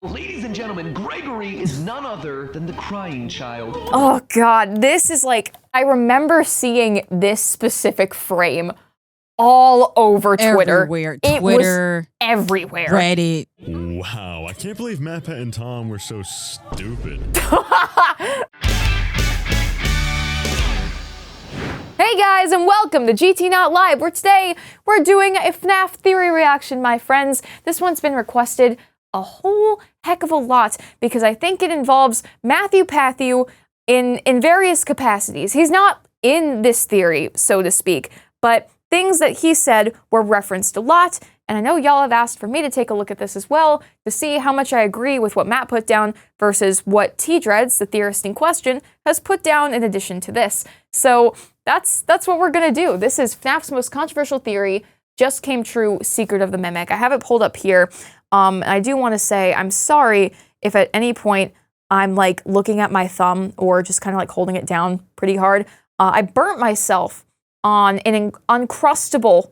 Ladies and gentlemen, Gregory is none other than the crying child. Oh god, this is like, I remember seeing this specific frame all over Twitter. Everywhere. It Twitter, was everywhere. Reddit. Wow, I can't believe Matt and Tom were so stupid. Hey guys, and welcome to GT Not Live, where today we're doing a FNAF theory reaction, my friends. This one's been requested a whole heck of a lot because I think it involves Matthew Patthew in various capacities. He's not in this theory, so to speak, but things that he said were referenced a lot, and I know y'all have asked for me to take a look at this as well to see how much I agree with what Matt put down versus what TDreads, the theorist in question, has put down in addition to this. So that's what we're gonna do. This is FNAF's most controversial theory, just came true, Secret of the Mimic. I have it pulled up here. And I do want to say I'm sorry if at any point I'm like looking at my thumb or just kind of like holding it down pretty hard. I burnt myself on an Uncrustable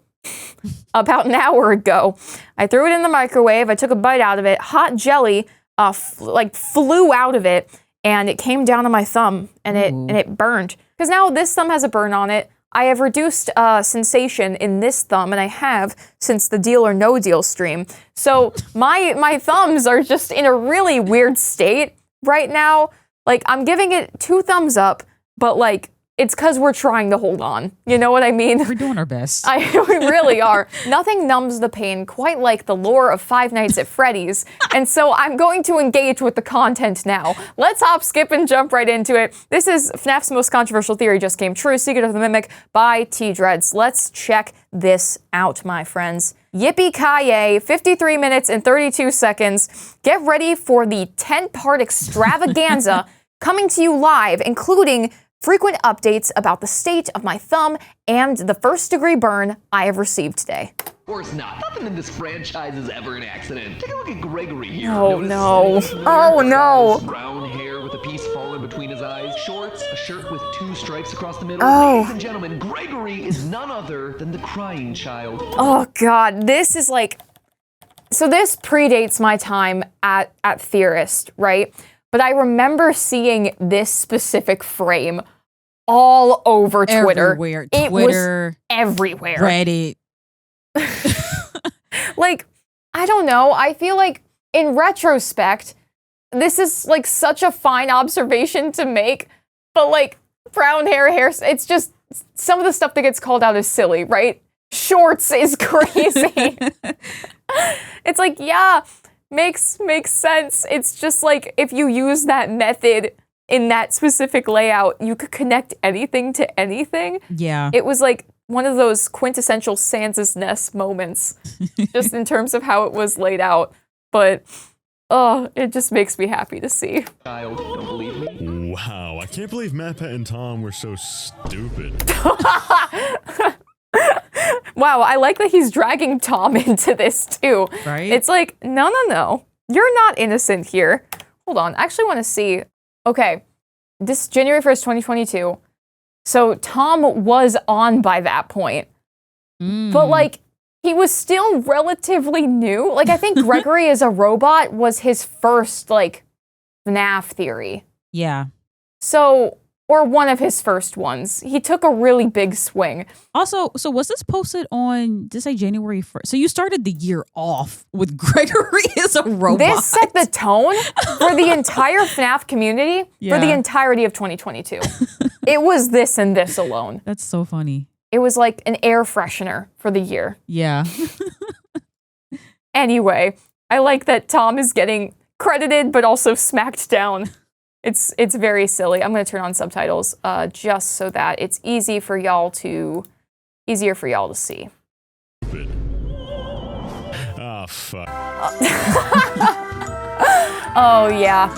about an hour ago. I threw it in the microwave. I took a bite out of it. Hot jelly flew out of it, and it came down on my thumb, and it burned. Because now this thumb has a burn on it. I have reduced sensation in this thumb, and I have since the Deal or No Deal stream. So my thumbs are just in a really weird state right now. Like, I'm giving it 2 thumbs up, but like, it's because we're trying to hold on. You know what I mean? We're doing our best. We really are. Nothing numbs the pain quite like the lore of Five Nights at Freddy's. And so I'm going to engage with the content now. Let's hop, skip, and jump right into it. This is FNAF's most controversial theory just came true, Secret of the Mimic by TDreads. Let's check this out, my friends. Yippee-ki-yay, 53 minutes and 32 seconds. Get ready for the 10-part extravaganza coming to you live, including frequent updates about the state of my thumb and the first-degree burn I have received today. Of course not. Nothing in this franchise is ever an accident. Take a look at Gregory here. Oh Notice no. his Oh no. brown hair with a piece falling between his eyes. Shorts, a shirt with 2 stripes across the middle. Oh. Ladies and gentlemen, Gregory is none other than the crying child. Oh god, this is like... So this predates my time at Theorist, right? But I remember seeing this specific frame all over Twitter. Everywhere. It Twitter, was everywhere. Reddit. Like, I don't know. I feel like in retrospect, this is like such a fine observation to make, but like brown hair, it's just some of the stuff that gets called out is silly, right? Shorts is crazy. It's like, yeah, makes sense. It's just like if you use that method in that specific layout, you could connect anything to anything. Yeah. It was like one of those quintessential Sansa's Nest moments, just in terms of how it was laid out. But, oh, it just makes me happy to see. Child, don't believe me? Wow, I can't believe Matt and Tom were so stupid. Wow, I like that he's dragging Tom into this too. Right? It's like, no. You're not innocent here. Hold on, I actually want to see. Okay, this is January 1st, 2022. So Tom was on by that point. But like, he was still relatively new. Like, I think Gregory as a robot was his first, like, FNAF theory. Yeah. So, or one of his first ones. He took a really big swing. Also, so was this posted on, did it say January 1st? So you started the year off with Gregory as a robot. This set the tone for the entire FNAF community for the Yeah. entirety of 2022. It was this and this alone. That's so funny. It was like an air freshener for the year. Yeah. Anyway, I like that Tom is getting credited but also smacked down. It's very silly. I'm gonna turn on subtitles just so that it's easier for y'all to see. Stupid. Ah, fuck. Oh yeah.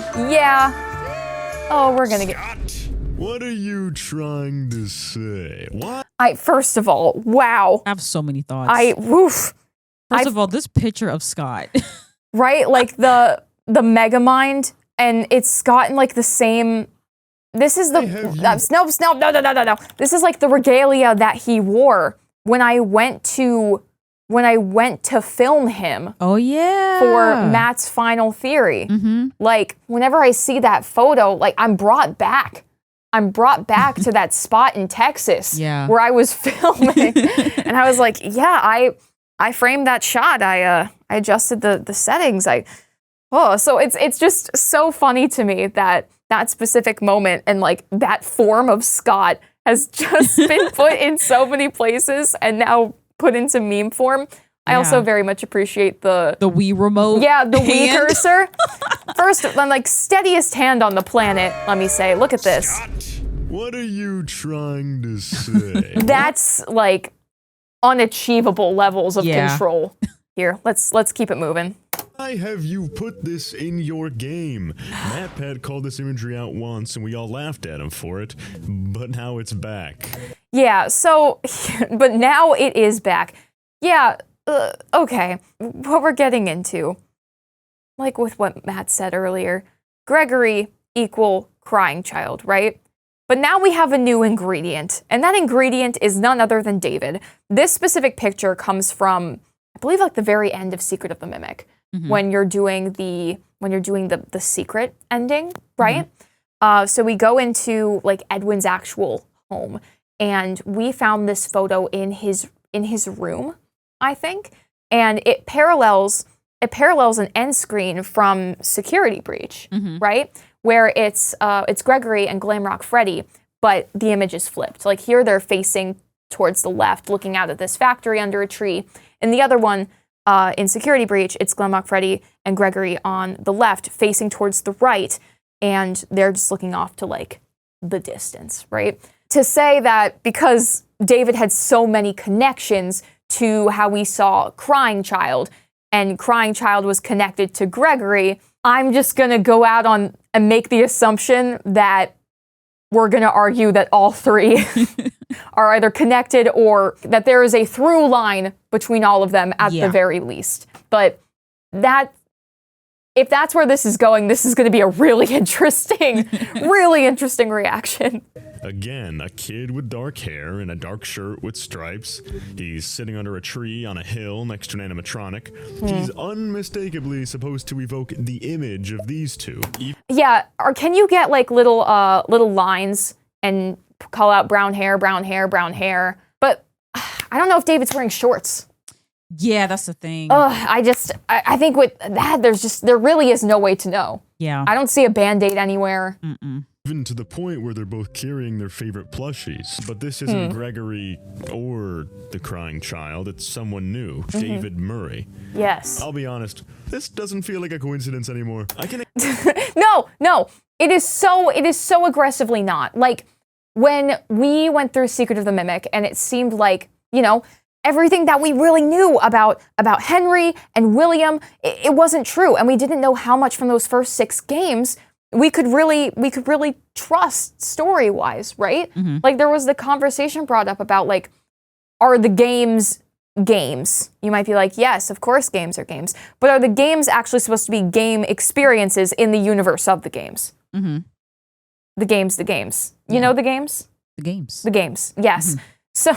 Oh, we're gonna get. Scott, what are you trying to say? What? First of all, wow. I have so many thoughts. Woof. First of all, this picture of Scott. Right? Like the Megamind, and it's gotten like the same. This is the no. This is like the regalia that he wore when I went to when I went to film him Oh yeah. for Matt's final theory. Like, whenever I see that photo, like, I'm brought back. I'm brought back to that spot in Texas where I was filming. And I was like, yeah, I framed that shot. I adjusted the settings. So it's just so funny to me that specific moment and like that form of Scott has just been put in so many places and now put into meme form. I also very much appreciate the Wii remote. Yeah, the Wii hand. cursor. First, like steadiest hand on the planet, let me say. Look at this. Scott, what are you trying to say? That's like unachievable levels of control. Here, let's keep it moving. Why have you put this in your game? MatPat called this imagery out once and we all laughed at him for it, but now it's back. Yeah, so, but now it is back. Yeah, okay, what we're getting into, like with what Matt said earlier, Gregory equal crying child, right? But now we have a new ingredient, and that ingredient is none other than David. This specific picture comes from, I believe, like the very end of Secret of the Mimic, when you're doing the secret ending, right? So we go into like Edwin's actual home, and we found this photo in his room, I think, and it parallels an end screen from Security Breach, right? Where it's Gregory and Glamrock Freddy, but the image is flipped. Like here they're facing towards the left, looking out at this factory under a tree. And the other one, in Security Breach, it's Glamrock Freddy and Gregory on the left, facing towards the right, and they're just looking off to like the distance, right? To say that because David had so many connections to how we saw Crying Child, and Crying Child was connected to Gregory, I'm just gonna go out on and make the assumption that we're gonna argue that all three are either connected or that there is a through line between all of them at the very least. But if that's where this is going, this is gonna be a really interesting reaction. Again, a kid with dark hair and a dark shirt with stripes. He's sitting under a tree on a hill next to an animatronic. He's unmistakably supposed to evoke the image of these two. Yeah, or can you get like little lines and call out brown hair, brown hair, brown hair? But I don't know if David's wearing shorts. Yeah, that's the thing. I think with that, there really is no way to know. Yeah. I don't see a Band-Aid anywhere. Even to the point where they're both carrying their favorite plushies. But this isn't Gregory or the Crying Child, it's someone new, David Murray. Yes. I'll be honest, this doesn't feel like a coincidence anymore. I can No. It is so aggressively not. Like, when we went through Secret of the Mimic, and it seemed like, everything that we really knew about Henry and William, it wasn't true. And we didn't know how much from those first 6 games we could really trust story-wise, right? Like, there was the conversation brought up about, like, are the games games? You might be like, yes, of course games are games. But are the games actually supposed to be game experiences in the universe of the games? The games. You know the games? The games. The games, yes. So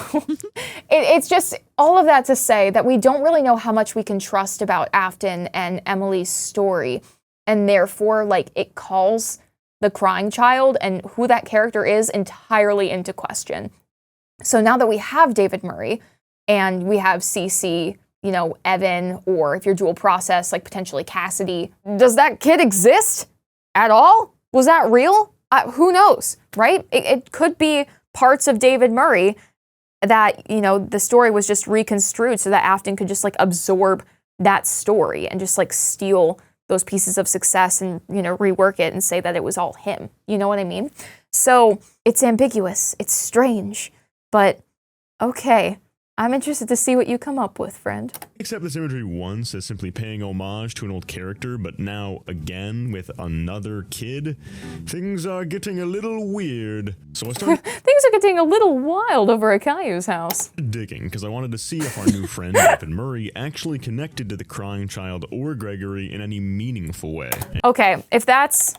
it's just all of that to say that we don't really know how much we can trust about Afton and Emily's story. And therefore, like, it calls the Crying Child and who that character is entirely into question. So now that we have David Murray and we have Cece, Evan, or if you're dual process, like potentially Cassidy, does that kid exist at all? Was that real? Who knows, right? It could be parts of David Murray that, the story was just reconstrued so that Afton could just like absorb that story and just like steal those pieces of success and, rework it and say that it was all him. You know what I mean? So it's ambiguous. It's strange. But okay, I'm interested to see what you come up with, friend. accept this imagery once as simply paying homage to an old character, but now again with another kid, things are getting a little weird. So I started Things are getting a little wild over at Caillou's house. digging, because I wanted to see if our new friend David Murray actually connected to the Crying Child or Gregory in any meaningful way. Okay, if that's...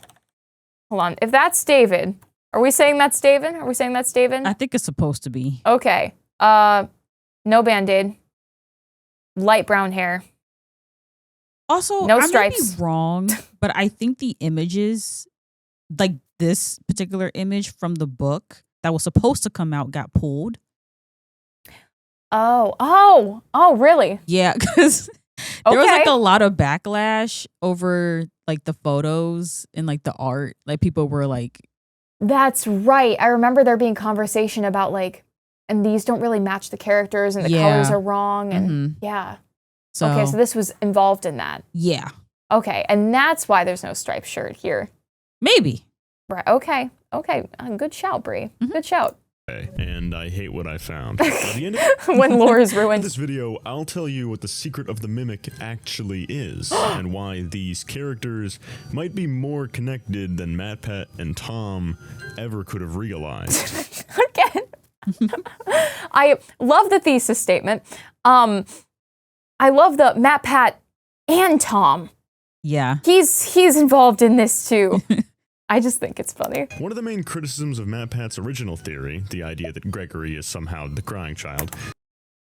Hold on. If that's David, are we saying that's David? Are we saying that's David? I think it's supposed to be. Okay. No Band-Aid. light brown hair. Also, No I may stripes. be wrong, but I think the images, like this particular image from the book that was supposed to come out, got pulled. Oh, really? Yeah, because there was like Okay. a lot of backlash over like the photos and like the art. Like people were like, That's right. I remember there being conversation about like, and these don't really match the characters and the colors Yeah. are wrong. And Mhm. yeah. so Okay, so this was involved in that. yeah, Okay, and that's why there's no striped shirt here. maybe. Right. Okay. Good shout, Bree. Good shout. And I hate what I found. By the end of When lore is ruined. this video, I'll tell you what the secret of the mimic actually is, and why these characters might be more connected than MatPat and Tom ever could have realized. Again. I love the thesis statement. I love the MatPat and Tom. Yeah. He's involved in this too. I just think it's funny. One of the main criticisms of MatPat's original theory, the idea that Gregory is somehow the crying child,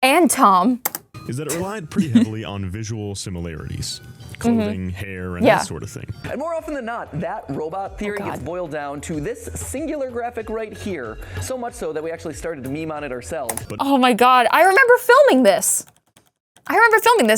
And Tom. is that it relied pretty heavily on visual similarities. Clothing, hair, and Yeah. that sort of thing. And more often than not, that robot theory God. gets boiled down to this singular graphic right here. So much so that we actually started to meme on it ourselves. Oh my God. I remember filming this.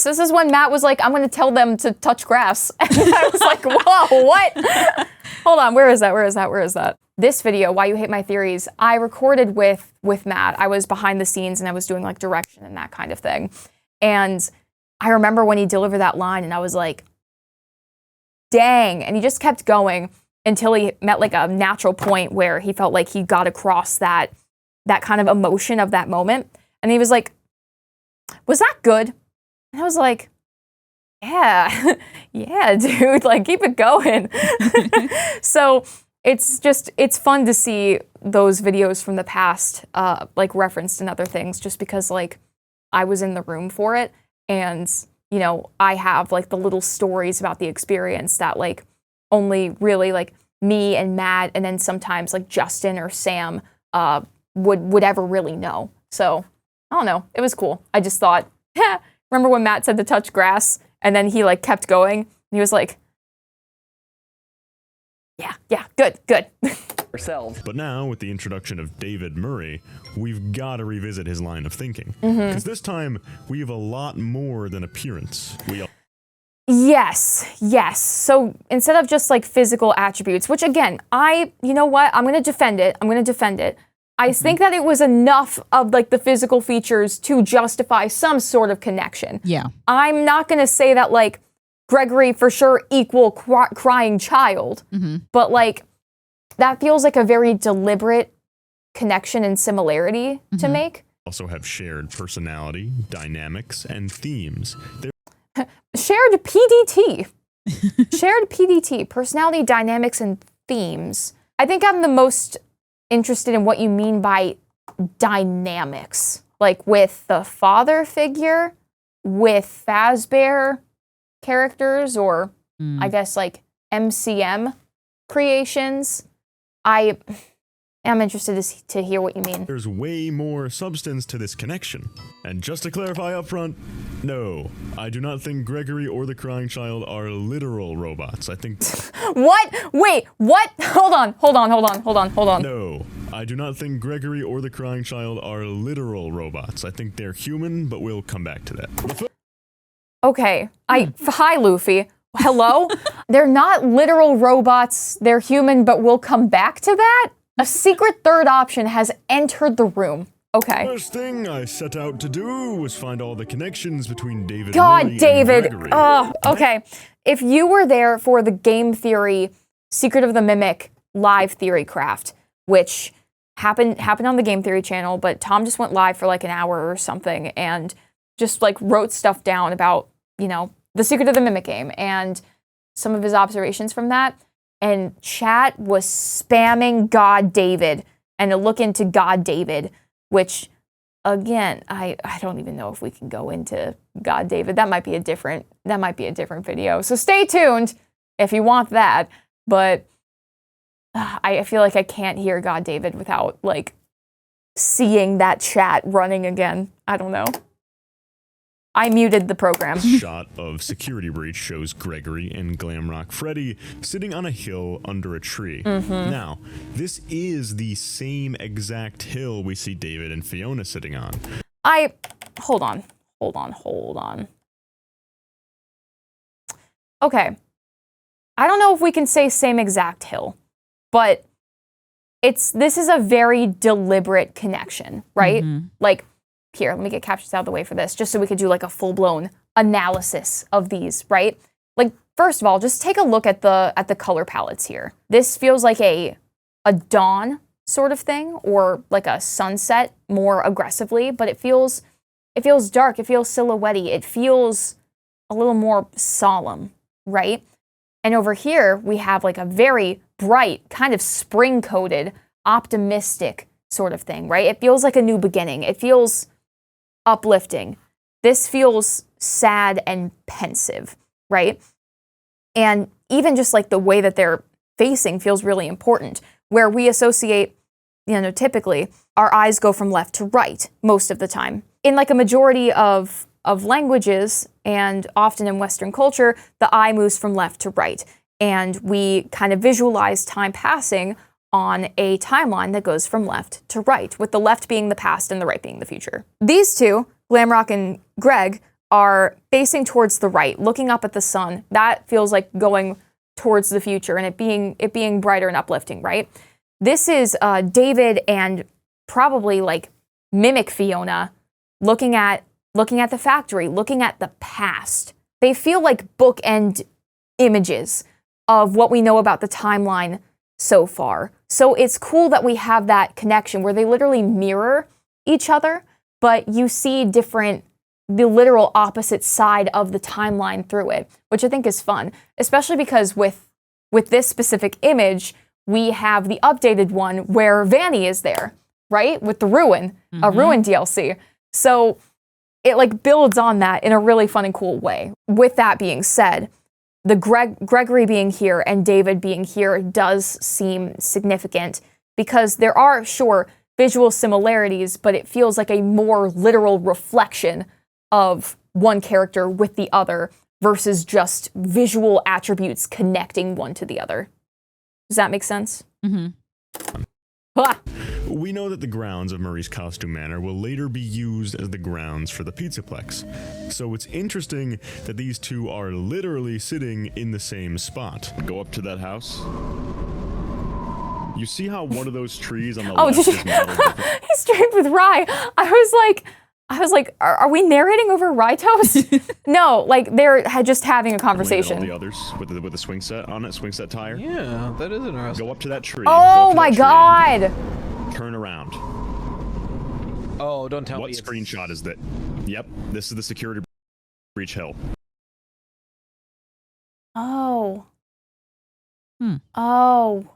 This is when Matt was like, I'm going to tell them to touch grass. And I was like, whoa, what? Hold on. Where is that? This video, Why You Hate My Theories, I recorded with Matt. I was behind the scenes and I was doing like direction and that kind of thing. And I remember when he delivered that line and I was like, dang. And he just kept going until he met like a natural point where he felt like he got across that kind of emotion of that moment. And he was like, was that good? And I was like, yeah, yeah, dude, like keep it going. So it's fun to see those videos from the past, like referenced in other things, just because like I was in the room for it. And, you know, I have like the little stories about the experience that like only really like me and Matt and then sometimes like Justin or Sam would ever really know. So I don't know. It was cool. I just thought, remember when Matt said to touch grass and then he like kept going and he was like, yeah, good. Ourselves. But now, with the introduction of David Murray, we've got to revisit his line of thinking. Mm-hmm. Because this time, we have a lot more than appearance. Yes. So instead of just like physical attributes, which again, you know what? I'm going to defend it. I think that it was enough of like the physical features to justify some sort of connection. Yeah. I'm not going to say that like Gregory for sure equal crying child, but like that feels like a very deliberate connection and similarity to make. Also have shared personality, dynamics, and themes. Shared PDT. Shared PDT, personality, dynamics, and themes. I think I'm the most interested in what you mean by dynamics. Like with the father figure, with Fazbear characters, or I guess like MCM creations. I am interested to hear what you mean. There's way more substance to this connection. And just to clarify up front, no, I do not think Gregory or the crying child are literal robots. I think... What? Wait, what? Hold on. No, I do not think Gregory or the crying child are literal robots. I think they're human, but we'll come back to that. Okay. Hi, Luffy. Hello? They're not literal robots. They're human, but we'll come back to that? A secret third option has entered the room. Okay. First thing I set out to do was find all the connections between David God, Murray David. and Gregory. Oh, okay. If you were there for the game theory, Secret of the Mimic live theory craft, which happened on the game theory channel, but Tom just went live for like an hour or something and just like wrote stuff down about, you know, the Secret of the Mimic game and some of his observations from that. And chat was spamming God David and to look into God David, which again, I don't even know if we can go into God David. That might be a different video. So stay tuned if you want that. But I feel like I can't hear God David without like seeing that chat running again. I don't know. I muted the program. Shot of security breach shows Gregory and Glamrock Freddy sitting on a hill under a tree. Now, this is the same exact hill we see David and Fiona sitting on. Hold on. Okay. I don't know if we can say same exact hill, but this is a very deliberate connection, right? Like, here, let me get captions out of the way for this, just so we could do like a full-blown analysis of these, right? Like, first of all, just take a look at the color palettes here. This feels like a dawn sort of thing, or like a sunset more aggressively, but it feels dark, it feels silhouette-y, it feels a little more solemn, right? And over here, we have like a very bright, kind of spring-coated, optimistic sort of thing, right? It feels like a new beginning. It feels uplifting. This feels sad and pensive, right? And even just like the way that they're facing feels really important, where we associate, typically, our eyes go from left to right most of the time. In like a majority of languages, and often in Western culture, the eye moves from left to right. And we kind of visualize time passing on a timeline that goes from left to right, with the left being the past and the right being the future. These two, Glamrock and Greg, are facing towards the right, looking up at the sun. That feels like going towards the future and it being brighter and uplifting, right? This is David and probably like mimic Fiona looking at the factory, looking at the past. They feel like bookend images of what we know about the timeline so far. So it's cool that we have that connection where they literally mirror each other, but you see the literal opposite side of the timeline through it, which I think is fun, especially because with this specific image, we have the updated one where Vanny is there, right? With the Ruin, a Ruin DLC. So it like builds on that in a really fun and cool way. With that being said, the Gregory being here and David being here does seem significant because there are, sure, visual similarities, but it feels like a more literal reflection of one character with the other versus just visual attributes connecting one to the other. Does that make sense? We know that the grounds of Murray's Costume Manor will later be used as the grounds for the Pizzaplex. So it's interesting that these two are literally sitting in the same spot. Go up to that house. You see how one of those trees on the left is modeled different? He streamed with Rye. I was like, are we narrating over Rye Toast? No, like they're just having a conversation. All the others with the swing set on it, swing set tire. Yeah, that is interesting. Go up to that tree. Oh my god! Turn around. Oh, don't tell me. What screenshot is that? Yep, this is the security breach hill. Oh. Oh.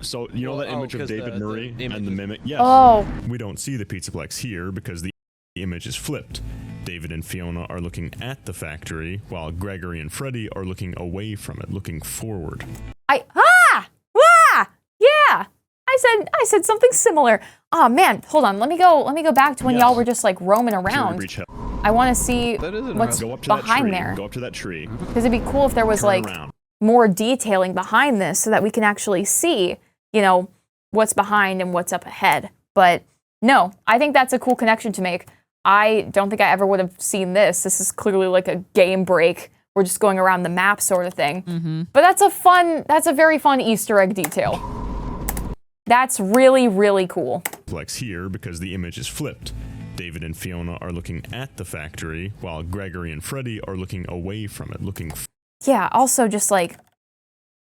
So, you know that image of David Murray and the mimic? Yes. Oh. We don't see the Pizzaplex here because the image is flipped. David and Fiona are looking at the factory, while Gregory and Freddy are looking away from it, looking forward. Yeah. I said something similar. Oh man, hold on. Let me go back to when y'all were just like roaming around. I want to see what's behind there. Go up to that tree. Because it'd be cool if there was more detailing behind this so that we can actually see, what's behind and what's up ahead. But no, I think that's a cool connection to make. I don't think I ever would have seen this. This is clearly like a game break. We're just going around the map sort of thing. But that's a very fun Easter egg detail. That's really, really cool. Flex here because the image is flipped. David and Fiona are looking at the factory, while Gregory and Freddy are looking away from it, looking. Yeah, also just like,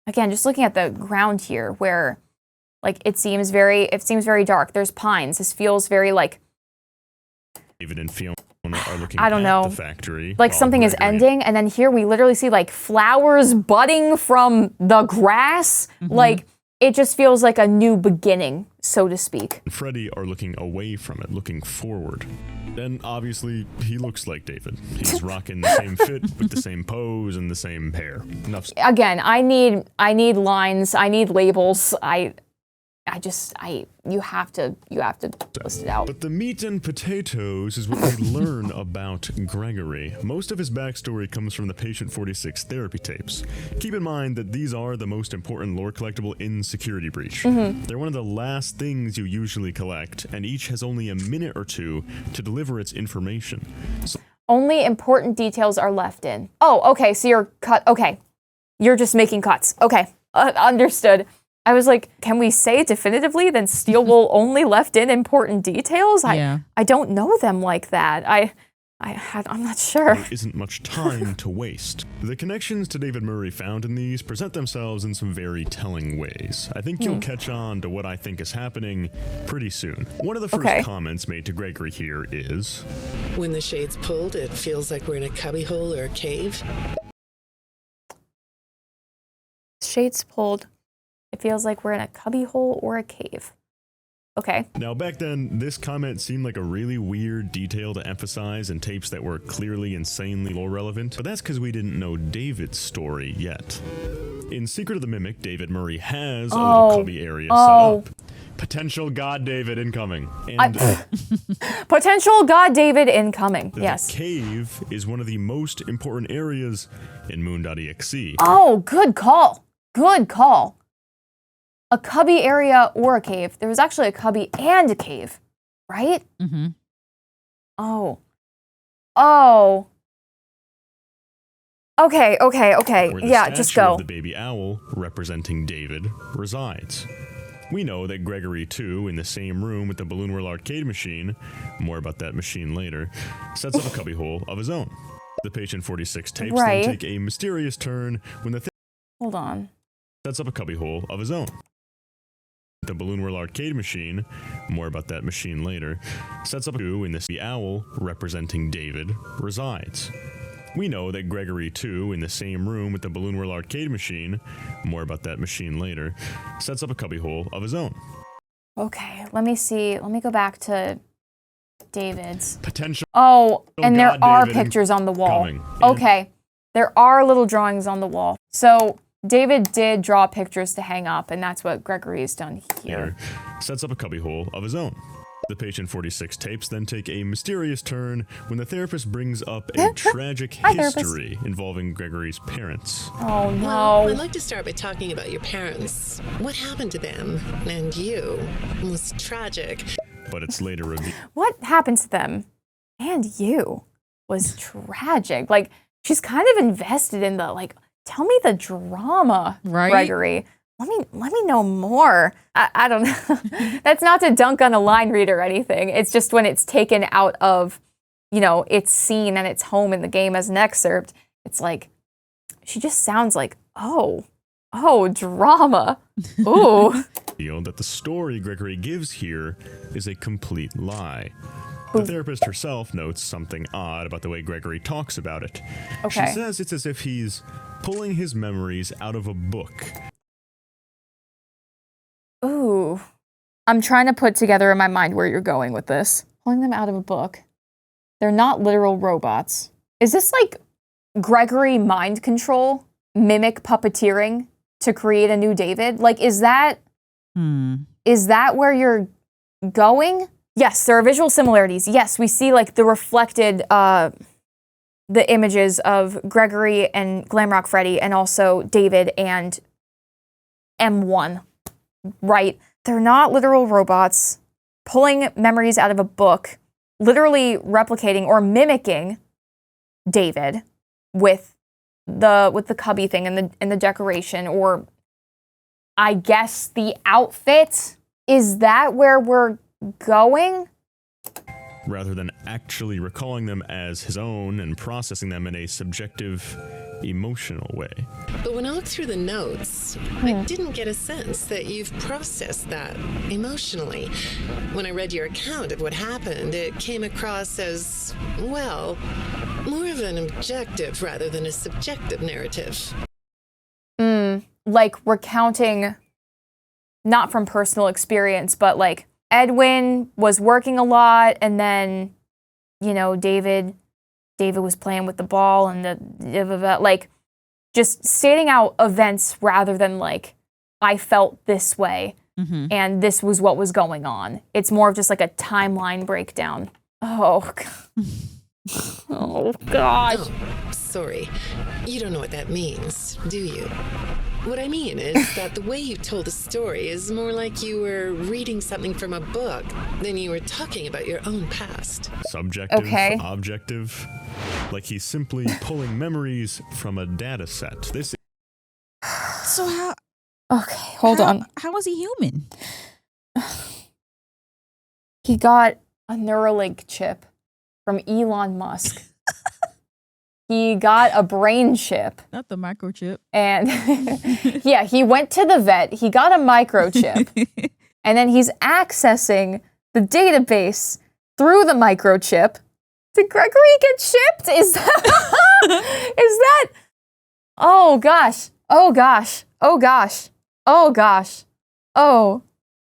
again, just looking at the ground here where like it seems very dark. There's pines. This feels very like David and Fiona are looking at the factory. Like something is ending, and then here we literally see like flowers budding from the grass. Like it just feels like a new beginning, so to speak. Freddy are looking away from it, looking forward. Then obviously he looks like David. He's rocking the same fit with the same pose and the same hair. Again, I need lines, I need labels. you have to list it out. But the meat and potatoes is what we learn about Gregory. Most of his backstory comes from the Patient 46 therapy tapes. Keep in mind that these are the most important lore collectible in Security Breach. They're one of the last things you usually collect, and each has only a minute or two to deliver its information. So Only important details are left in. Oh, okay, so you're just making cuts. Okay, understood. I was like, can we say definitively then Steele will only left in important details? Yeah. I don't know them like that. I'm not sure. there isn't much time to waste. The connections to David Murray found in these present themselves in some very telling ways. I think you'll catch on to what I think is happening pretty soon. One of the first comments made to Gregory here is, When the shade's pulled, it feels like we're in a cubbyhole or a cave. Shades pulled. It feels like we're in a cubbyhole or a cave. Okay. now back then, this comment seemed like a really weird detail to emphasize in tapes that were clearly insanely lore relevant, but that's because we didn't know David's story yet. In Secret of the Mimic, David Murray has a little cubby area set up. Potential God David incoming. And Potential God David incoming. the Yes. cave is one of the most important areas in Moon.exe. Oh, good call. Good call. A cubby area or a cave. There was actually a cubby and a cave, right? Mm-hmm. Oh. Okay. Where the Yeah, just statue go. of the baby owl, representing David, resides. We know that Gregory, too, in the same room with the Balloon World arcade machine, more about that machine later, sets up a cubbyhole of his own. The Patient 46 tapes Right. then take a mysterious turn when the Hold on. sets up a cubbyhole of his own. The Balloon World arcade machine, more about that machine later, sets up a in this the owl, representing David, resides. We know that Gregory, too, in the same room with the Balloon World arcade machine, more about that machine later, sets up a cubbyhole of his own. Okay, let me see. Let me go back to David's. Potential Oh, and there God are David pictures on the wall. coming. Okay, there are little drawings on the wall. So David did draw pictures to hang up, and that's what Gregory's done here. Sets up a cubbyhole of his own. The Patient 46 tapes then take a mysterious turn when the therapist brings up a tragic Hi, therapist. history involving Gregory's parents. Oh Well, I'd no. like to start by talking about your parents. What happened to them and you was tragic. But it's later revealed What happened to them and you was tragic. Like, she's kind of invested in the, like, tell me the drama, Right? Gregory. Let me know more. I don't know. That's not to dunk on a line read or anything. It's just when it's taken out of, its scene and its home in the game as an excerpt, it's like, she just sounds like, oh, drama. Ooh. that the story Gregory gives here is a complete lie. The therapist herself notes something odd about the way Gregory talks about it. Okay. She says it's as if he's pulling his memories out of a book. Ooh. I'm trying to put together in my mind where you're going with this. Pulling them out of a book. They're not literal robots. Is this like Gregory mind control, mimic puppeteering to create a new David? Like, is that where you're going? Yes, there are visual similarities. Yes, we see like the reflected, the images of Gregory and Glamrock Freddy and also David and M1. Right. They're not literal robots pulling memories out of a book, literally replicating or mimicking David with the cubby thing and the decoration, or I guess the outfit. Is that where we're going? Rather than actually recalling them as his own and processing them in a subjective, emotional way. But when I looked through the notes, I didn't get a sense that you've processed that emotionally. When I read your account of what happened, it came across as, well, more of an objective rather than a subjective narrative. Like recounting, not from personal experience, but like Edwin was working a lot, and then, David was playing with the ball, and like just stating out events rather than like, I felt this way. and this was what was going on. It's more of just like a timeline breakdown. Oh, oh gosh. Oh, sorry. You don't know what that means, do you? What I mean is that the way you told the story is more like you were reading something from a book than you were talking about your own past. Subjective, Okay. objective. Like he's simply pulling memories from a data set. This So how? Okay, hold on. How is he human? He got a Neuralink chip from Elon Musk. He got a brain chip. Not the microchip. And yeah, he went to the vet. He got a microchip. And then he's accessing the database through the microchip. Did Gregory get chipped? Is that... is that... Oh, gosh. Oh, gosh. Oh, gosh. Oh, gosh. Oh.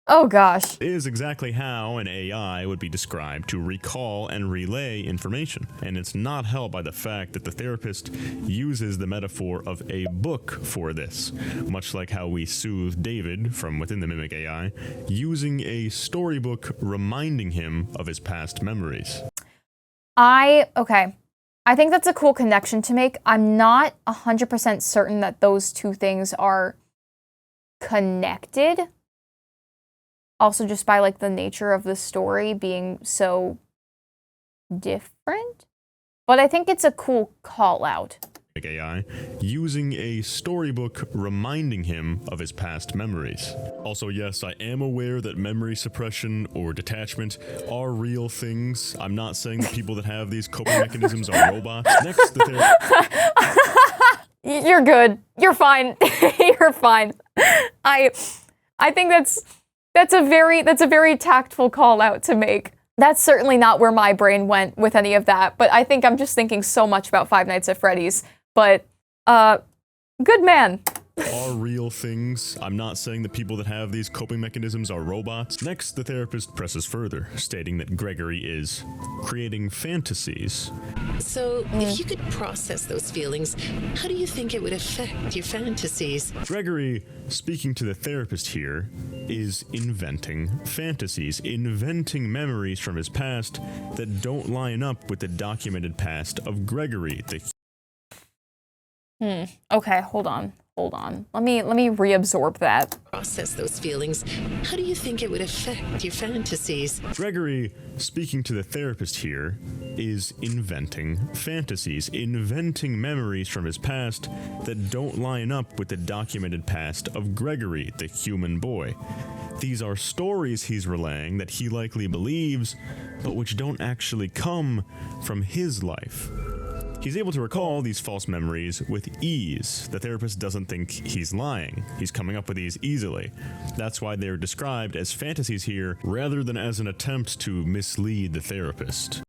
Oh, gosh. is exactly how an AI would be described to recall and relay information. And it's not helped by the fact that the therapist uses the metaphor of a book for this, much like how we soothe David from within the Mimic AI, using a storybook reminding him of his past memories. Okay. I think that's a cool connection to make. I'm not 100% certain that those two things are connected. Also, just by like the nature of the story being so different. But I think it's a cool call out. AI, using a storybook reminding him of his past memories. Also, yes, I am aware that memory suppression or detachment are real things. I'm not saying that people that have these coping mechanisms are robots. Next, You're good. You're fine. You're fine. I think that's a very tactful call out to make. That's certainly not where my brain went with any of that, but I think I'm just thinking so much about Five Nights at Freddy's. But, good man. are real things. I'm not saying that people that have these coping mechanisms are robots. Next, the therapist presses further, stating that Gregory is creating fantasies. So, if you could process those feelings, how do you think it would affect your fantasies? Gregory, speaking to the therapist here, is inventing fantasies, inventing memories from his past that don't line up with the documented past of Gregory, the Okay, hold on. Let me reabsorb that. Process those feelings. How do you think it would affect your fantasies? Gregory, speaking to the therapist here, is inventing fantasies, inventing memories from his past that don't line up with the documented past of Gregory, the human boy. These are stories he's relaying that he likely believes, but which don't actually come from his life. He's able to recall these false memories with ease. The therapist doesn't think he's lying. He's coming up with these easily. That's why they're described as fantasies here, rather than as an attempt to mislead the therapist.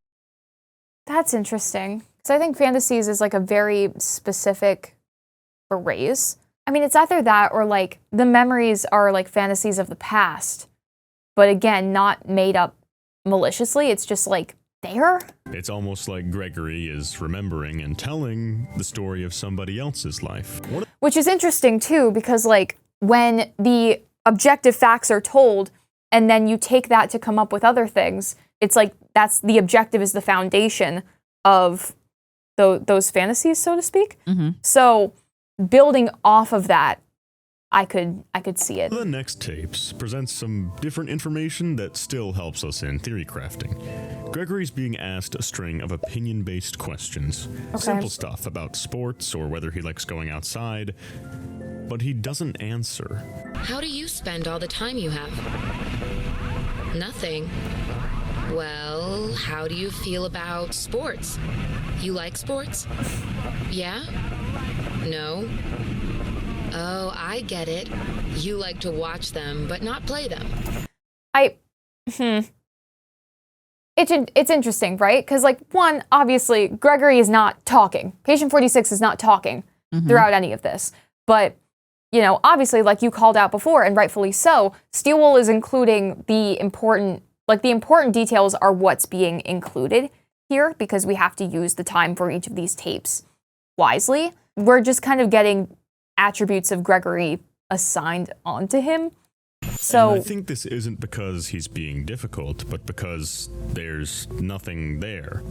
That's interesting. So I think fantasies is like a very specific phrase. I mean, it's either that or like the memories are like fantasies of the past, but again, not made up maliciously. It's just like there. It's almost like Gregory is remembering and telling the story of somebody else's life. Which is interesting too, because like when the objective facts are told and then you take that to come up with other things, it's like that's the objective is the foundation of those fantasies, so to speak. Mm-hmm. So building off of that, I could see it. The next tapes presents some different information that still helps us in theory crafting. Gregory's being asked a string of opinion-based questions. Okay. Simple stuff about sports or whether he likes going outside, but he doesn't answer. How do you spend all the time you have? Nothing. Well, how do you feel about sports? You like sports? Yeah? No? Oh, I get it. You like to watch them, but not play them. It's interesting, right? Because like one, obviously, Gregory is not talking. Patient 46 is not talking throughout any of this. But, you know, obviously, like you called out before, and rightfully so, Steelwool is including the important details are what's being included here because we have to use the time for each of these tapes wisely. We're just kind of getting attributes of Gregory assigned onto him. So And I think this isn't because he's being difficult, but because there's nothing there.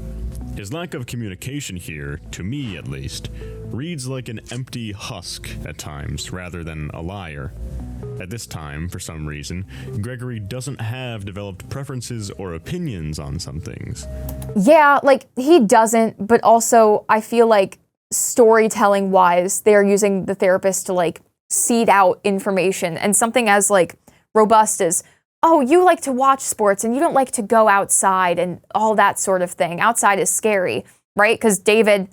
His lack of communication here, to me at least, reads like an empty husk at times rather than a liar. At this time, for some reason, Gregory doesn't have developed preferences or opinions on some things. yeah, like he doesn't, but also I feel like storytelling wise, they're using the therapist to like seed out information, and something as like robust as, oh, you like to watch sports and you don't like to go outside and all that sort of thing. Outside is scary, right? Because David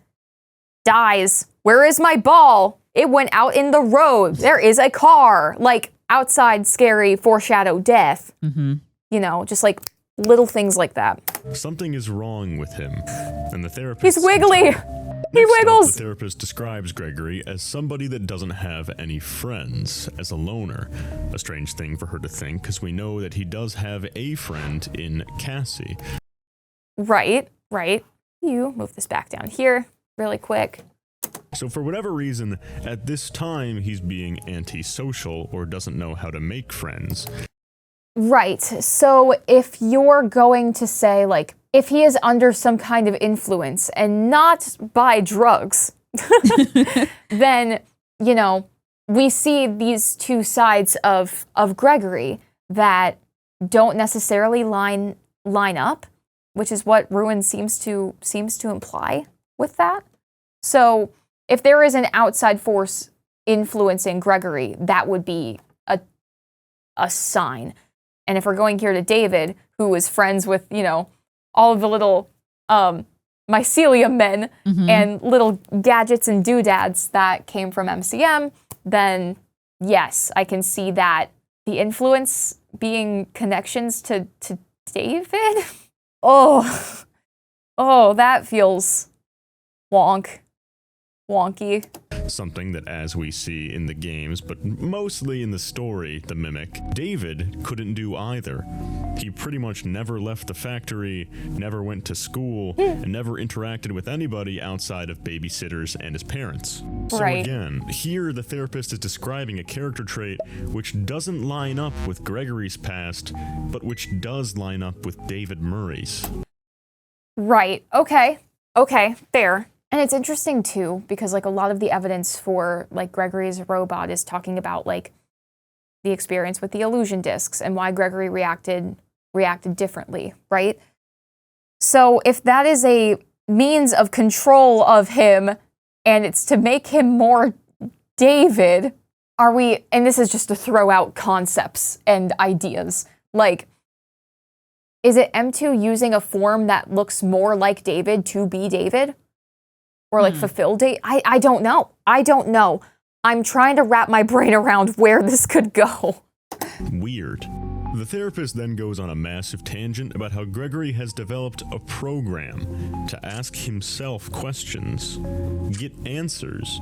dies. Where is my ball? It went out in the road. There is a car. Like outside scary, foreshadow death. Mm-hmm. You know, just like little things like that. Something is wrong with him, and the therapist... He's wiggly. He Next up, wiggles. the therapist describes Gregory as somebody that doesn't have any friends, as a loner. A strange thing for her to think, because we know that he does have a friend in Cassie. Right. You move this back down here really quick. So for whatever reason, at this time he's being antisocial or doesn't know how to make friends. Right. So if you're going to say, like, if he is under some kind of influence and not by drugs, then, you know, we see these two sides of Gregory that don't necessarily line up, which is what Ruin seems to imply with that. So if there is an outside force influencing Gregory, that would be a sign. And if we're going here to David, who was friends with, you know, all of the little mycelium men and little gadgets and doodads that came from MCM, then yes, I can see that the influence being connections to David. Oh, that feels wonky. Something that, as we see in the games, but mostly in the story, The Mimic, David couldn't do either. He pretty much never left the factory, never went to school, and never interacted with anybody outside of babysitters and his parents. So Right. again, here the therapist is describing a character trait which doesn't line up with Gregory's past, but which does line up with David Murray's. Right. Okay, fair. And it's interesting too, because like a lot of the evidence for like Gregory's robot is talking about like the experience with the illusion discs and why Gregory reacted differently, right? So if that is a means of control of him and it's to make him more David, are we, and this is just to throw out concepts and ideas, like, is it M2 using a form that looks more like David to be David? Or like fulfill David? I don't know. I'm trying to wrap my brain around where this could go. Weird. The therapist then goes on a massive tangent about how Gregory has developed a program to ask himself questions, get answers,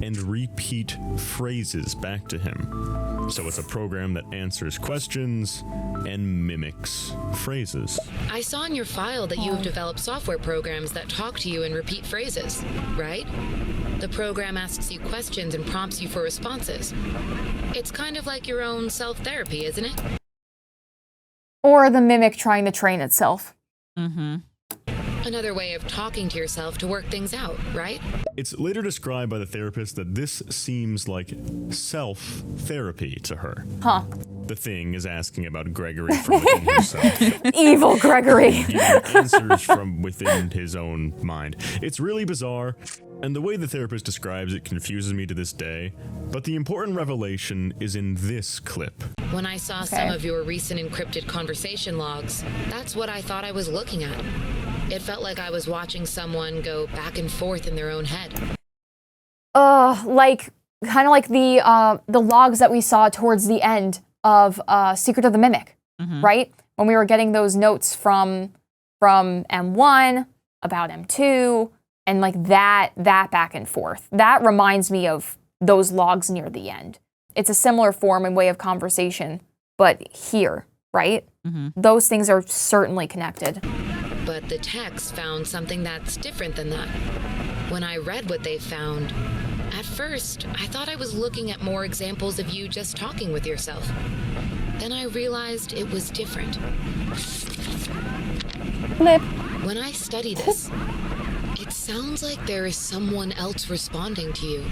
and repeat phrases back to him. So it's a program that answers questions and mimics phrases. I saw in your file that you have developed software programs that talk to you and repeat phrases, right? The program asks you questions and prompts you for responses. It's kind of like your own self-therapy, isn't it? Or the mimic trying to train itself. Another way of talking to yourself to work things out, right? It's later described by the therapist that this seems like self-therapy to her. Huh. The thing is asking about Gregory from within himself. Evil Gregory. Giving answers from within his own mind. It's really bizarre, and the way the therapist describes it confuses me to this day, but the important revelation is in this clip. When I saw some of your recent encrypted conversation logs, that's what I thought I was looking at. It felt like I was watching someone go back and forth in their own head. Like kind of like the logs that we saw towards the end of Secret of the Mimic, right? When we were getting those notes from M1 about M2 and like that back and forth. That reminds me of those logs near the end. It's a similar form and way of conversation, but here, right? Those things are certainly connected. But the text found something that's different than that. When I read what they found, at first, I thought I was looking at more examples of you just talking with yourself. Then I realized it was different. Flip. When I study this, it sounds like there is someone else responding to you.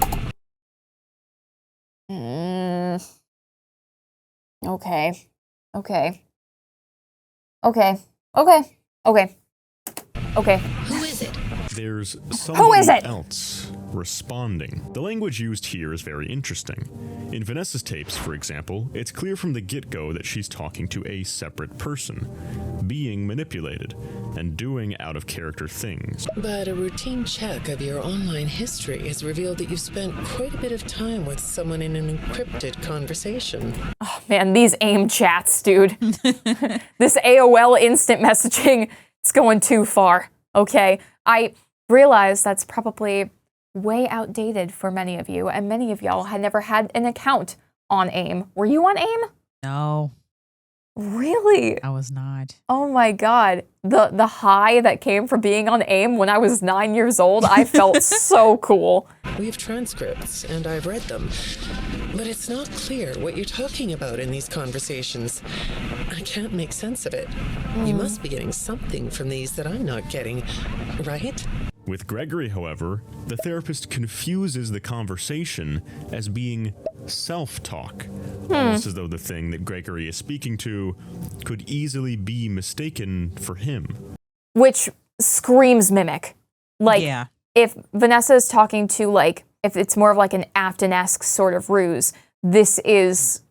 Okay. Okay. Okay. Okay. Okay. Okay. Who is it? There's Who is somebody it? else responding. The language used here is very interesting. In Vanessa's tapes, for example, it's clear from the get-go that she's talking to a separate person, being manipulated, and doing out-of-character things. But a routine check of your online history has revealed that you've spent quite a bit of time with someone in an encrypted conversation. Oh, man, these AIM chats, dude. This AOL instant messaging, it's going too far. Okay, I realize that's probably way outdated for many of you, and many of y'all had never had an account on AIM. Were you on AIM? No, Really? I was not. Oh my god. The high that came from being on AIM when I was 9 years old, I felt so cool. We have transcripts, and I've read them. But it's not clear what you're talking about in these conversations. I can't make sense of it. You must be getting something from these that I'm not getting, right? With Gregory, however, the therapist confuses the conversation as being self-talk, almost as though the thing that Gregory is speaking to could easily be mistaken for him. Which screams mimic. Like, Yeah. if Vanessa is talking to, like, if it's more of like an Afton-esque sort of ruse, this is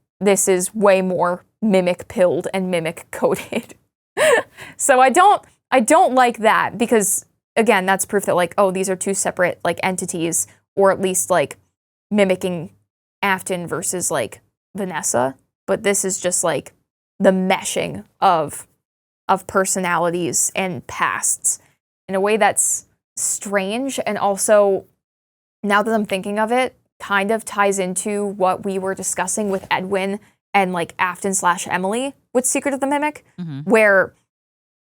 way more mimic pilled and mimic coded. So I don't like that, because again, that's proof that, like, oh, these are two separate, like, entities, or at least, like, mimicking Afton versus, like, Vanessa. But this is just, like, the meshing of personalities and pasts in a way that's strange, and also, now that I'm thinking of it, kind of ties into what we were discussing with Edwin and, like, Afton/Emily with Secret of the Mimic, where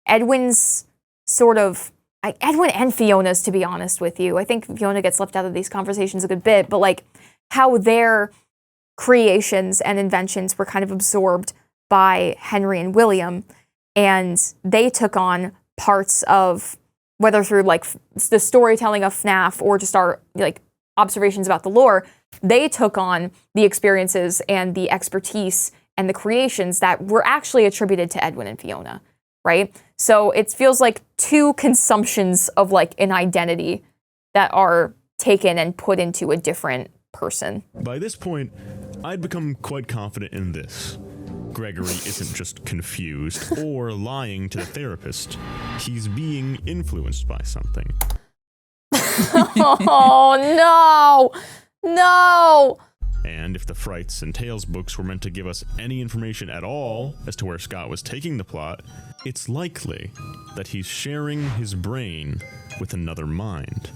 Edwin's sort of... Edwin and Fiona's, to be honest with you. I think Fiona gets left out of these conversations a good bit, but, like, how their creations and inventions were kind of absorbed by Henry and William, and they took on parts of, whether through, like, the storytelling of FNAF or just our, like, observations about the lore, they took on the experiences and the expertise and the creations that were actually attributed to Edwin and Fiona. Right? So it feels like two consumptions of, like, an identity that are taken and put into a different person. By this point, I'd become quite confident in this. Gregory isn't just confused or lying to the therapist. He's being influenced by something. Oh, no! No! And if the Frights and Tales books were meant to give us any information at all as to where Scott was taking the plot, it's likely that he's sharing his brain with another mind.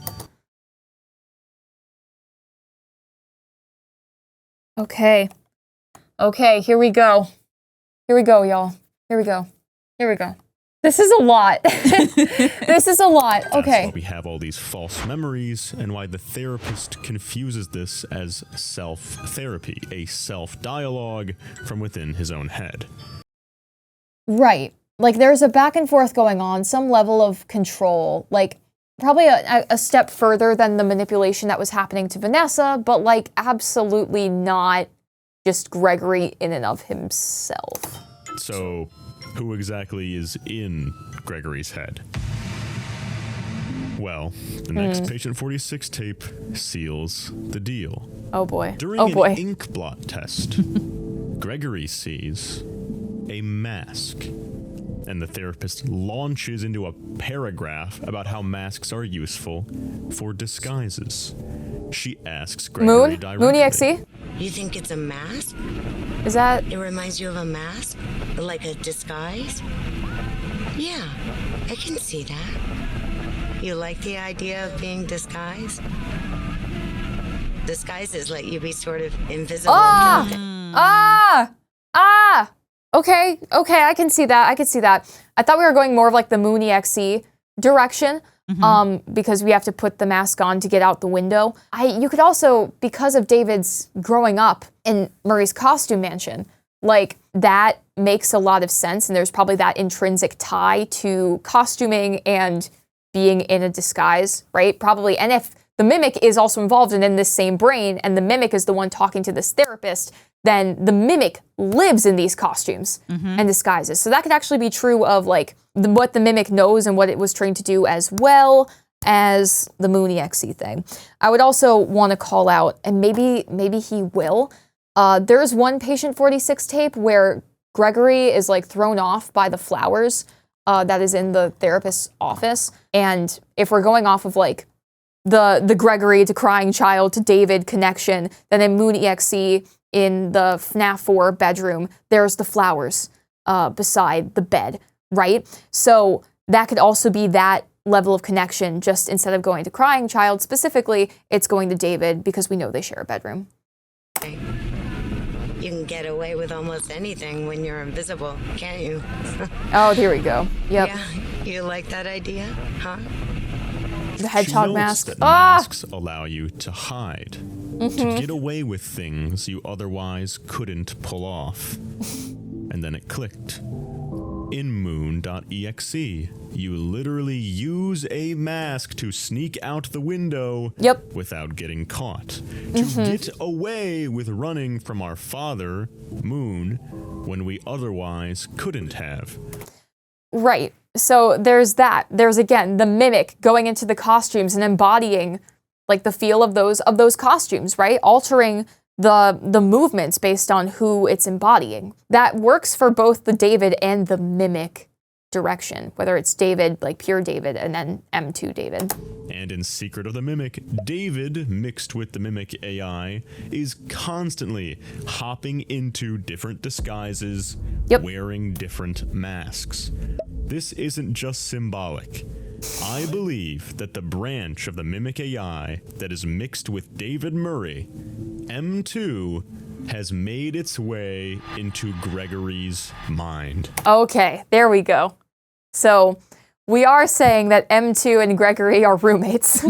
Okay. Okay, here we go. Here we go, y'all. Here we go. Here we go. This is a lot. This is a lot. That's Okay. why we have all these false memories, and why the therapist confuses this as self-therapy, a self-dialogue from within his own head. Right. Like, there's a back and forth going on, some level of control, like, probably a step further than the manipulation that was happening to Vanessa, but, like, absolutely not just Gregory in and of himself. So, who exactly is in Gregory's head? Well, the next Patient 46 tape seals the deal. Oh boy. During Oh boy. an ink blot test, Gregory sees a mask, and the therapist launches into a paragraph about how masks are useful for disguises. She asks Gregory directly. Moon EXE? You think it's a mask? Is that... It reminds you of a mask? Like a disguise? Yeah, I can see that. You like the idea of being disguised? Disguises let you be sort of invisible. Okay, I can see that. I thought we were going more of like the Moon EXE direction, because we have to put the mask on to get out the window. You could also, because of David's growing up in Murray's costume mansion, like that makes a lot of sense, and there's probably that intrinsic tie to costuming and being in a disguise, right? Probably. And if the mimic is also involved and in this same brain, and the mimic is the one talking to this therapist, then the mimic lives in these costumes and disguises. So that could actually be true of like what the mimic knows and what it was trained to do, as well as the Moon EXE thing. I would also want to call out, and maybe he will, there's one Patient 46 tape where Gregory is like thrown off by the flowers that is in the therapist's office. And if we're going off of like the Gregory to crying child to David connection, then in Moon EXE in the FNAF 4 bedroom, there's the flowers beside the bed, right? So that could also be that level of connection, just instead of going to crying child specifically, it's going to David because we know they share a bedroom. You can get away with almost anything when you're invisible, can't you? Oh, here we go. Yep. Yeah, you like that idea, huh? The hedgehog She notes mask. that masks allow you to hide, to get away with things you otherwise couldn't pull off. And then it clicked. In Moon.exe, you literally use a mask to sneak out the window without getting caught. To get away with running from our father, Moon, when we otherwise couldn't have. Right. So there's that. There's, again, the mimic going into the costumes and embodying like the feel of those costumes, right? Altering the movements based on who it's embodying. That works for both the David and the mimic direction, whether it's David, like pure David, and then M2 David. And in Secret of the Mimic, David, mixed with the Mimic AI, is constantly hopping into different disguises, wearing different masks. This isn't just symbolic. I believe that the branch of the Mimic AI that is mixed with David Murray, M2, has made its way into Gregory's mind. Okay, there we go. So we are saying that M2 and Gregory are roommates.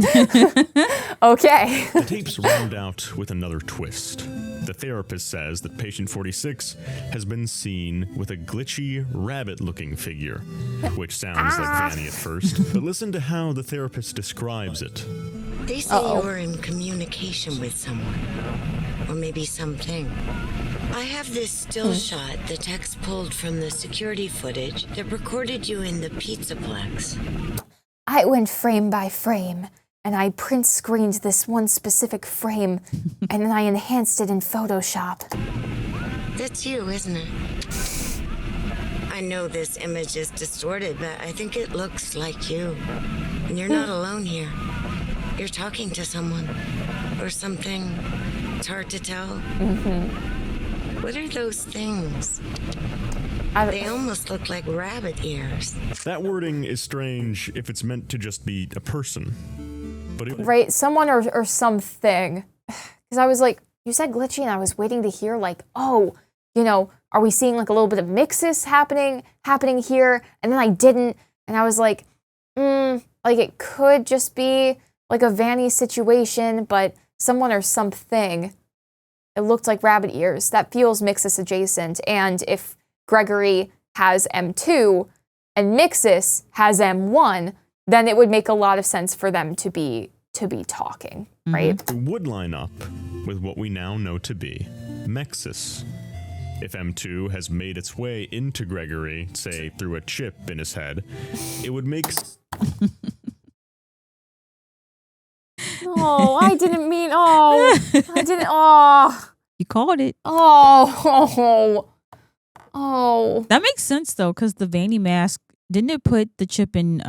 Okay. The tapes round out with another twist. The therapist says that patient 46 has been seen with a glitchy, rabbit-looking figure, which sounds like Vanny at first, but listen to how the therapist describes it. They say you were in communication with someone, or maybe something. I have this still shot the text pulled from the security footage that recorded you in the Pizzaplex. I went frame by frame, and I print screened this one specific frame, and then I enhanced it in Photoshop. That's you, isn't it? I know this image is distorted, but I think it looks like you. And you're not alone here. You're talking to someone, or something. It's hard to tell. What are those things? They almost look like rabbit ears. That wording is strange if it's meant to just be a person. But right, someone or something. Because I was like, you said glitchy, and I was waiting to hear like, oh, you know, are we seeing like a little bit of mixes happening here? And then I didn't, and I was like, like it could just be like a Vanny situation, but someone or something. It looked like rabbit ears. That feels Mixus adjacent. And if Gregory has M2 and Mixus has M1, then it would make a lot of sense for them to be talking, right? It would line up with what we now know to be Mexus. If M2 has made its way into Gregory, say through a chip in his head, it would make... Oh, I didn't mean, I didn't, You called it. Oh. That makes sense, though, because the Vanny mask, didn't it put the chip in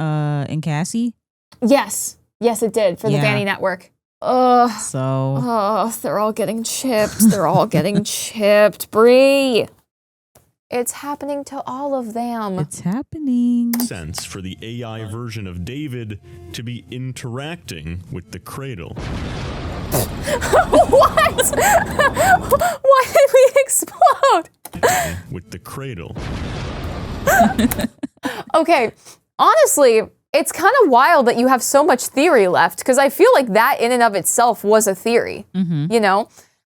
Cassie? Yes, it did, for the Vanny network. So. They're all getting chipped. Bree. It's happening to all of them. It's happening. Sense for the AI version of David to be interacting with the cradle. What? Why did we explode? With the cradle. Okay, honestly, it's kind of wild that you have so much theory left, because I feel like that in and of itself was a theory, you know?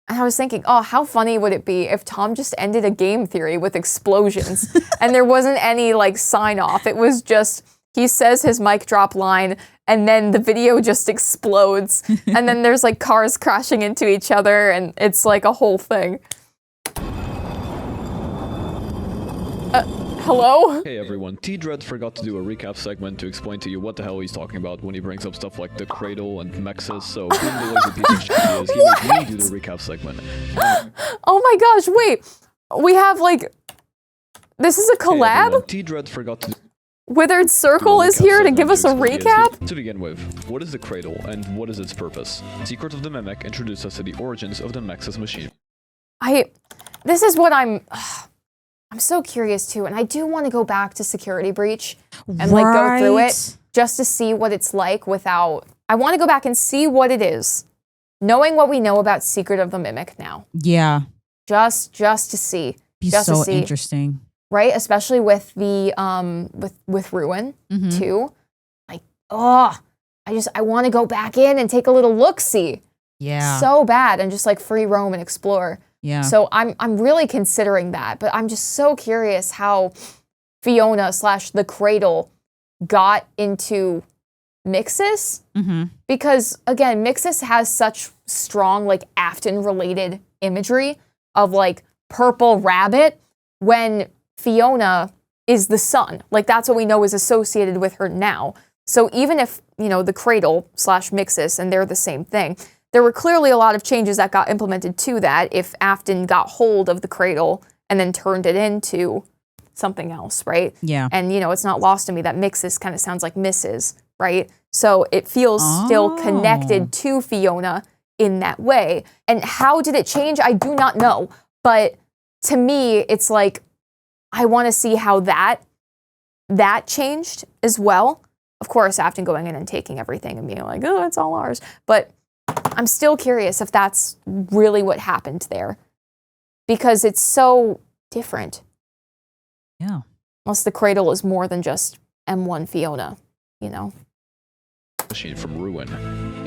And I was thinking, oh, how funny would it be if Tom just ended a game theory with explosions and there wasn't any like sign off. It was just, he says his mic drop line and then the video just explodes. And then there's like cars crashing into each other and it's like a whole thing. Hello? Hey everyone, TDreads forgot to do a recap segment to explain to you what the hell he's talking about when he brings up stuff like the Cradle and Mexus, so being the lazy piece of shit he is, he made me do the recap segment. Oh my gosh, wait. We have like, this is a collab? Hey TDreads forgot to Withered Circle is here to give us a recap? To begin with, what is the Cradle and what is its purpose? Secret of the Mimic introduced us to the origins of the Mexus machine. This is what I'm so curious too, and I do want to go back to Security Breach and like go through it just to see what it's like without, I want to go back and see what it is, knowing what we know about Secret of the Mimic now. Yeah. Just to see. Be just so to see, interesting. right? Especially with the with Ruin too. Like, oh, I want to go back in and take a little look-see. Yeah. So bad, and just like free roam and explore. Yeah. So I'm really considering that, but I'm just so curious how Fiona / the Cradle got into Mixus. Because again, Mixus has such strong like Afton related imagery of like purple rabbit when Fiona is the sun. Like that's what we know is associated with her now. So even if, you know, the Cradle / Mixus and they're the same thing, there were clearly a lot of changes that got implemented to that if Afton got hold of the Cradle and then turned it into something else, right? Yeah. And, you know, it's not lost to me that Mixus kind of sounds like Mrs., right? So it feels still connected to Fiona in that way. And how did it change? I do not know. But to me, it's like, I want to see how that changed as well. Of course, Afton going in and taking everything and being like, oh, it's all ours. But I'm still curious if that's really what happened there. Because it's so different. Yeah. Unless the Cradle is more than just M1 Fiona, you know? Machine from Ruin.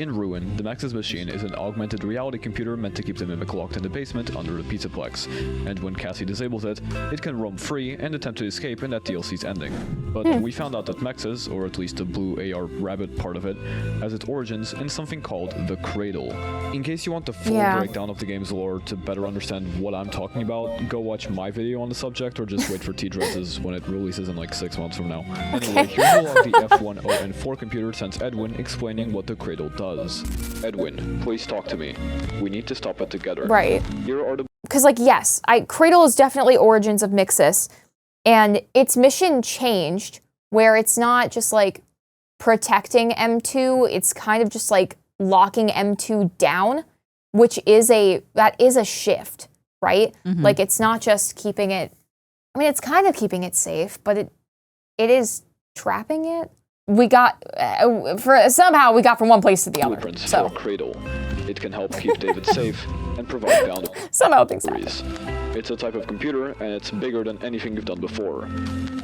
In Ruin, the Mexus machine is an augmented reality computer meant to keep the Mimic locked in the basement under the Pizzaplex, and when Cassie disables it, it can roam free and attempt to escape in that DLC's ending. But we found out that Mexus, or at least the blue AR rabbit part of it, has its origins in something called the Cradle. In case you want the full breakdown of the game's lore to better understand what I'm talking about, go watch my video on the subject or just wait for TDreads when it releases in like 6 months from now. Anyway, here's the log the F10N4 computer sends Edwin explaining what the Cradle does. Edwin, please talk to me. We need to stop it together. Right. Here are the... Because, like, yes, Cradle is definitely origins of Mixus, and its mission changed, where it's not just, like, protecting M2, it's kind of just, like, locking M2 down, which is that is a shift, right? Like, it's not just keeping it, I mean, it's kind of keeping it safe, but it is trapping it. We got, somehow we got from one place to the other. Blueprints So for Cradle. It can help keep David safe and provide boundaries. Somehow things happen. It's a type of computer, and it's bigger than anything you've done before.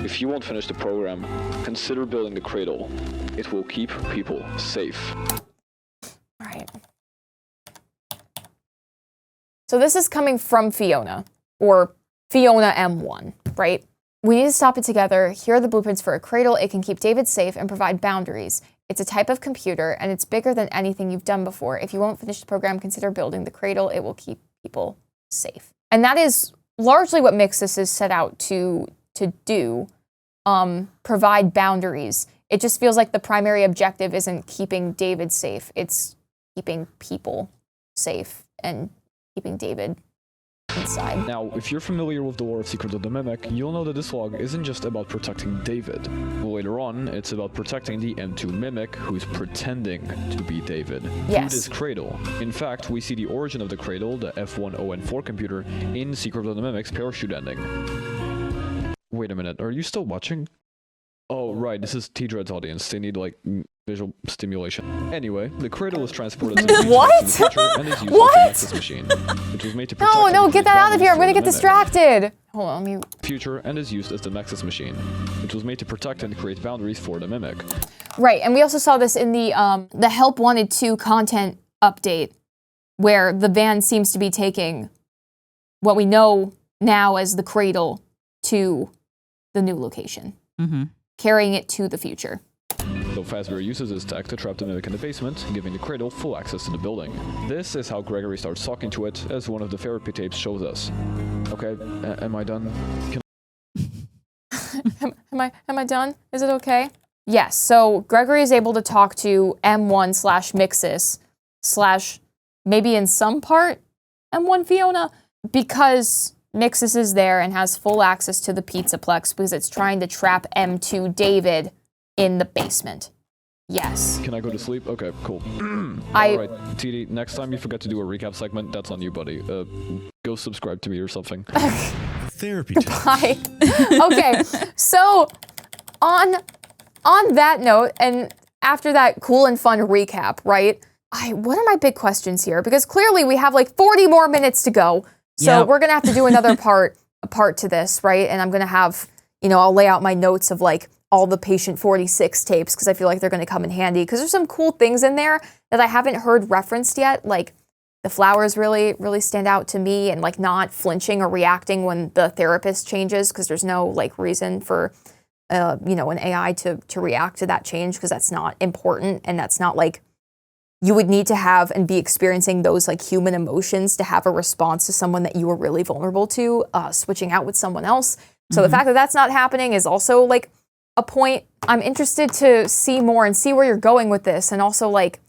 If you won't finish the program, consider building the Cradle. It will keep people safe. Right. So this is coming from Fiona, or Fiona M1, right? We need to stop it together. Here are the blueprints for a Cradle. It can keep David safe and provide boundaries. It's a type of computer, and it's bigger than anything you've done before. If you won't finish the program, consider building the Cradle. It will keep people safe. And that is largely what Mixus is set out to do, provide boundaries. It just feels like the primary objective isn't keeping David safe. It's keeping people safe and keeping David inside. Now, if you're familiar with the lore of Secret of the Mimic, you'll know that this log isn't just about protecting David. Later on, it's about protecting the M2 Mimic, who's pretending to be David, through this Cradle. In fact, we see the origin of the Cradle, the F10N4 computer, in Secret of the Mimic's parachute ending. Wait a minute, are you still watching? Oh, right, this is TDreads audience. They need, like, visual stimulation. Anyway, the cradle is transported to the What? future and is used What? as the Nexus machine, which was made to protect No, and no, create get that out of here. I'm gonna boundaries get for the mimic. distracted. Hold on, let me. Future and is used as the Nexus machine, which was made to protect and create boundaries for the mimic. Right, and we also saw this in the Help Wanted 2 content update, where the van seems to be taking what we know now as the cradle to the new location, carrying it to the future. So Fazbear uses his tech to trap the mimic in the basement, giving the cradle full access to the building. This is how Gregory starts talking to it, as one of the therapy tapes shows us. Okay, am I done? Am I done? Is it okay? Yes, so Gregory is able to talk to M1/Mixis / maybe in some part M1 Fiona, because Mixis is there and has full access to the Pizzaplex because it's trying to trap M2 David in the basement. Yes. Can I go to sleep? Okay, cool. Alright, TD, next time you forget to do a recap segment, that's on you, buddy. Go subscribe to me or something. Therapy tips. Bye. Okay, so on that note, and after that cool and fun recap, right? What are my big questions here? Because clearly we have like 40 more minutes to go. So we're gonna have to do another part to this, right? And I'm gonna have, I'll lay out my notes of like all the Patient 46 tapes because I feel like they're gonna come in handy because there's some cool things in there that I haven't heard referenced yet. Like the flowers really, really stand out to me, and like not flinching or reacting when the therapist changes because there's no like reason for an AI to react to that change because that's not important and that's not like you would need to have and be experiencing those like human emotions to have a response to someone that you were really vulnerable to, switching out with someone else. So the fact that that's not happening is also like a point. I'm interested to see more and see where you're going with this, and also like,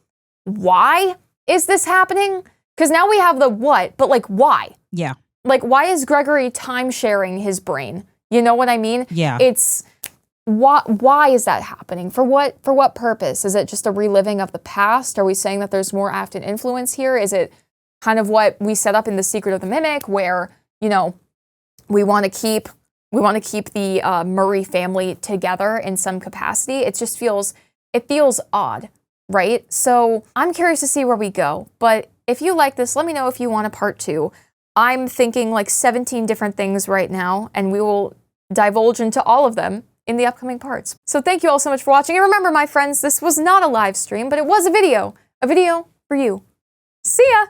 why is this happening? Because now we have the what, but like why? Yeah. Like why is Gregory time sharing his brain? You know what I mean? Yeah. It's why is that happening? For what purpose? Is it just a reliving of the past? Are we saying that there's more active influence here? Is it kind of what we set up in The Secret of the Mimic, where, we want to keep the Murray family together in some capacity? It feels odd, right? So I'm curious to see where we go. But if you like this, let me know if you want a part 2. I'm thinking like 17 different things right now, and we will divulge into all of them in the upcoming parts. So thank you all so much for watching. And remember, my friends, this was not a live stream, but it was a video for you. See ya!